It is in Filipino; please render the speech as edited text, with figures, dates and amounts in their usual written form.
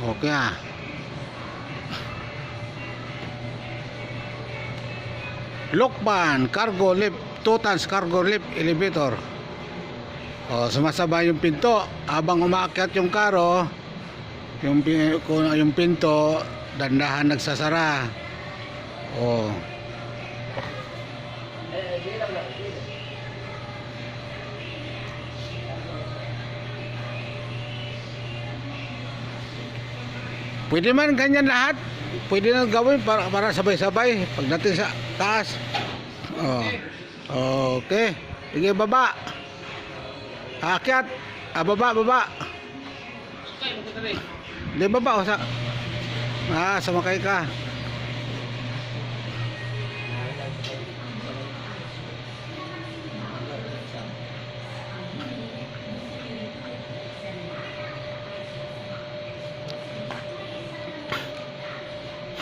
Okay ah. Lokban cargo lift, 2 tons cargo lift elevator. Sumasabay yung pinto habang umaakyat yung karo. Yung pinto dandahan nagsasara. Pwede man ganyan lahat. Pwede na gawin para sabay-sabay pagdating sa taas. Okay. Sige, baba. Akyat. Baba. Di baba. Sumakay ka.